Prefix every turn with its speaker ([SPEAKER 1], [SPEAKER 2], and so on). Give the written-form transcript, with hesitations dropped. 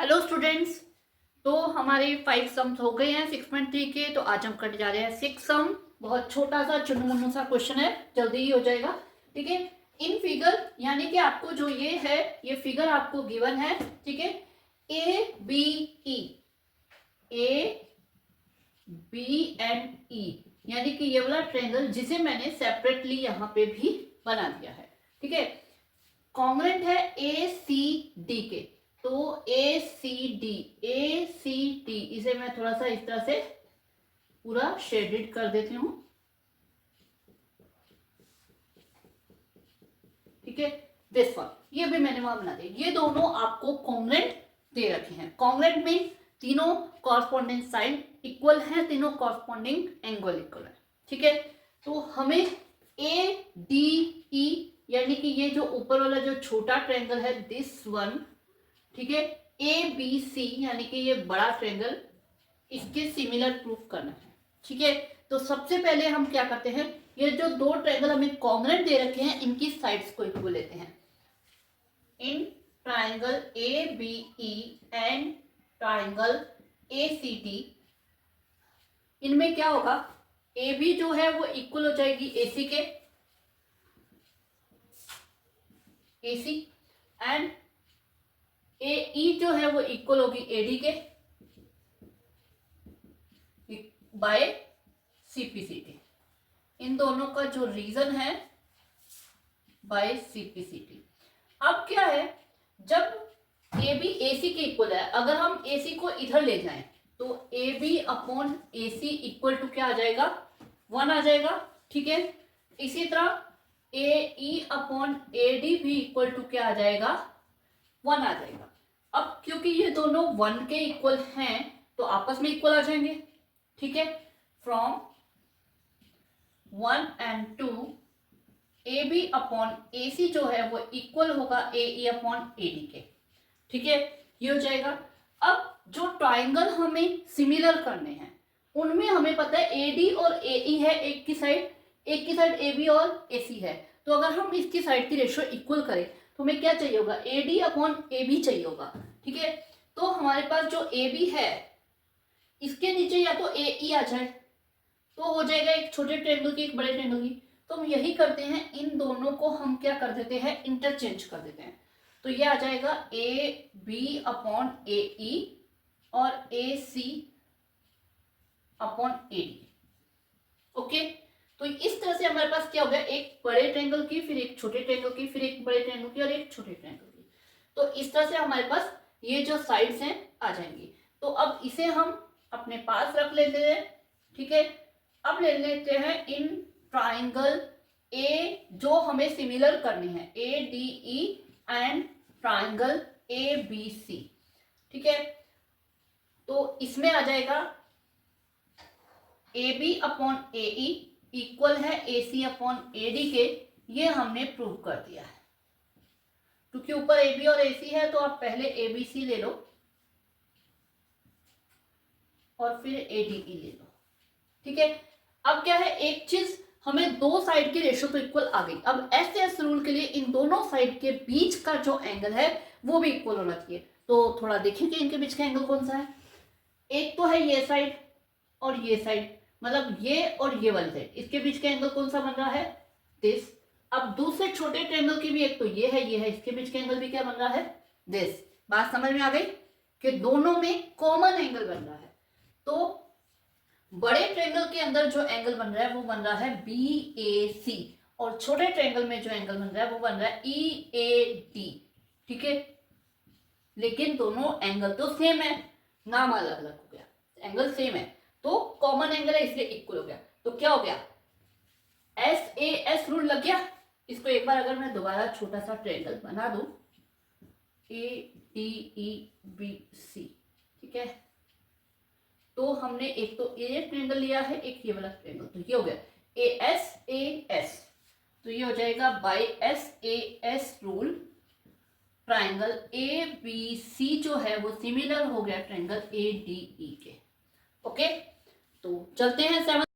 [SPEAKER 1] Hello students. तो हमारे 5 sums हो गए हैं 6.3 के। तो आज हम करने जा रहे हैं 6 सम। बहुत छोटा सा चुनमुनु सा क्वेश्चन है, जल्दी ही हो जाएगा। ठीक है, इन फिगर यानी कि आपको जो ये है, ये फिगर आपको गिवन है। ठीक है, A B E, A B and E, यानी कि ये वाला ट्रायंगल जिसे मैंने सेपरेटली यहाँ पे भी बना दिया है। ठीक है, कॉन्ग्रेंट है ए सी डी के। तो ए सी डी इसे मैं थोड़ा सा इस तरह से पूरा शेडेड कर देती हूं। ठीक है, दिस वन, ये भी मैंने वहां बना दिया। ये दोनों आपको कॉन्ग्रेंट दे रखे हैं। कॉन्ग्रेंट में तीनों कॉरस्पॉन्डिंग साइड इक्वल है, तीनों कॉरस्पॉन्डिंग एंगल इक्वल है। ठीक है, तो हमें ए डी ई यानी कि ये जो ऊपर वाला जो छोटा ट्रायंगल है दिस वन, ठीक है, ए बी सी यानी कि ये बड़ा ट्रायंगल, इसके सिमिलर प्रूफ करना है। ठीक है, तो सबसे पहले हम क्या करते हैं, ये जो दो ट्रायंगल हमें कॉन्ग्रेंट दे रखे हैं इनकी साइड्स को इक्वल लेते हैं। In triangle A B E and triangle A C D, इनमें क्या होगा, ए बी जो है वो इक्वल हो जाएगी ए सी के, ए सी, एंड ए ई जो है वो इक्वल होगी ए डी के बाय सीपीसीटी। इन दोनों का जो रीजन है बाय सीपीसीटी। अब क्या है, जब ए बी ए सी के इक्वल है, अगर हम ए सी को इधर ले जाएं तो A B upon A C equal to क्या आ जाएगा, 1 आ जाएगा। ठीक है, इसी तरह ए ई अपॉन ए डी भी इक्वल टू क्या आ जाएगा, 1 आ जाएगा। अब क्योंकि ये दोनों 1 के इक्वल हैं तो आपस में इक्वल आ जाएंगे। ठीक है, from 1 and 2 A B upon A C जो है वो इक्वल होगा ए ई अपॉन ए डी के। ठीक है, ये हो जाएगा। अब जो ट्राइंगल हमें सिमिलर करने हैं उनमें हमें पता है ए डी और ए ई है एक की साइड, एक की साइड ए बी और ए सी है। तो अगर हम इसकी साइड की रेशियो इक्वल करें तो हमें क्या चाहिए होगा, A D upon A B चाहिए होगा। ठीक है, तो हमारे पास जो ए बी है इसके नीचे या तो ए ई आ जाए तो हो जाएगा एक छोटे ट्रायंगल की एक बड़े ट्रायंगल की। तो हम यही करते हैं, इन दोनों को हम क्या कर देते हैं, इंटरचेंज कर देते हैं। तो ये आ जाएगा ए बी अपॉन ए ई और ए सी अपॉन ए डी। ओके, तो इस तरह से हमारे पास क्या हो गया, एक बड़े ट्रायंगल की, फिर एक छोटे ट्रायंगल की, फिर एक बड़े ट्रायंगल की और एक छोटे ट्रायंगल की। तो इस तरह से हमारे पास ये जो साइड्स हैं आ जाएंगी। तो अब इसे हम अपने पास रख लेते हैं। ठीक है, अब ले लेते हैं इन ट्राइंगल ए जो हमें सिमिलर करनी है, A D E and triangle A B C. ठीक है, तो इसमें आ जाएगा A B upon A E equal है A C upon A D के। ये हमने प्रूव कर दिया है। क्योंकि ऊपर ए बी और ए सी है तो आप पहले ए बी सी ले लो और फिर ए डी ई ले लो। ठीक है, अब क्या है, एक चीज हमें दो साइड की रेशियो तो इक्वल आ गई। अब एस एस रूल के लिए इन दोनों साइड के बीच का जो एंगल है वो भी इक्वल होना चाहिए। तो थोड़ा देखेंगे इनके बीच का एंगल कौन सा है। एक तो है ये साइड और ये साइड, मतलब ये और ये वाली साइड, इसके बीच का एंगल कौन सा बन रहा है, दिस। अब दूसरे छोटे ट्रायंगल की भी एक तो ये है, इसके बीच का एंगल भी क्या बन रहा है, दिस। बात समझ में आ गई कि दोनों में कॉमन एंगल बन रहा है। तो बड़े ट्रायंगल के अंदर जो एंगल बन रहा है वो बन रहा है बी ए सी, और छोटे ट्रायंगल में जो एंगल बन रहा है वो बन रहा है ई ए डी। ठीक है, लेकिन दोनों एंगल तो सेम है, नाम अलग अलग हो गया, एंगल सेम है तो कॉमन एंगल है इसलिए इक्वल हो गया। तो क्या हो गया, एस ए एस रूल लग गया। इसको एक बार अगर मैं दोबारा छोटा सा ट्रायंगल बना दूं, ए डी ई बी सी, ठीक है, तो हमने एक तो ये ट्रायंगल लिया है, एक ये वाला ट्रायंगल, तो ये हो गया ए एस। तो ये हो जाएगा by S A S rule triangle A B C जो है वो सिमिलर हो गया ट्रायंगल ए डी ई के। ओके, तो चलते हैं 7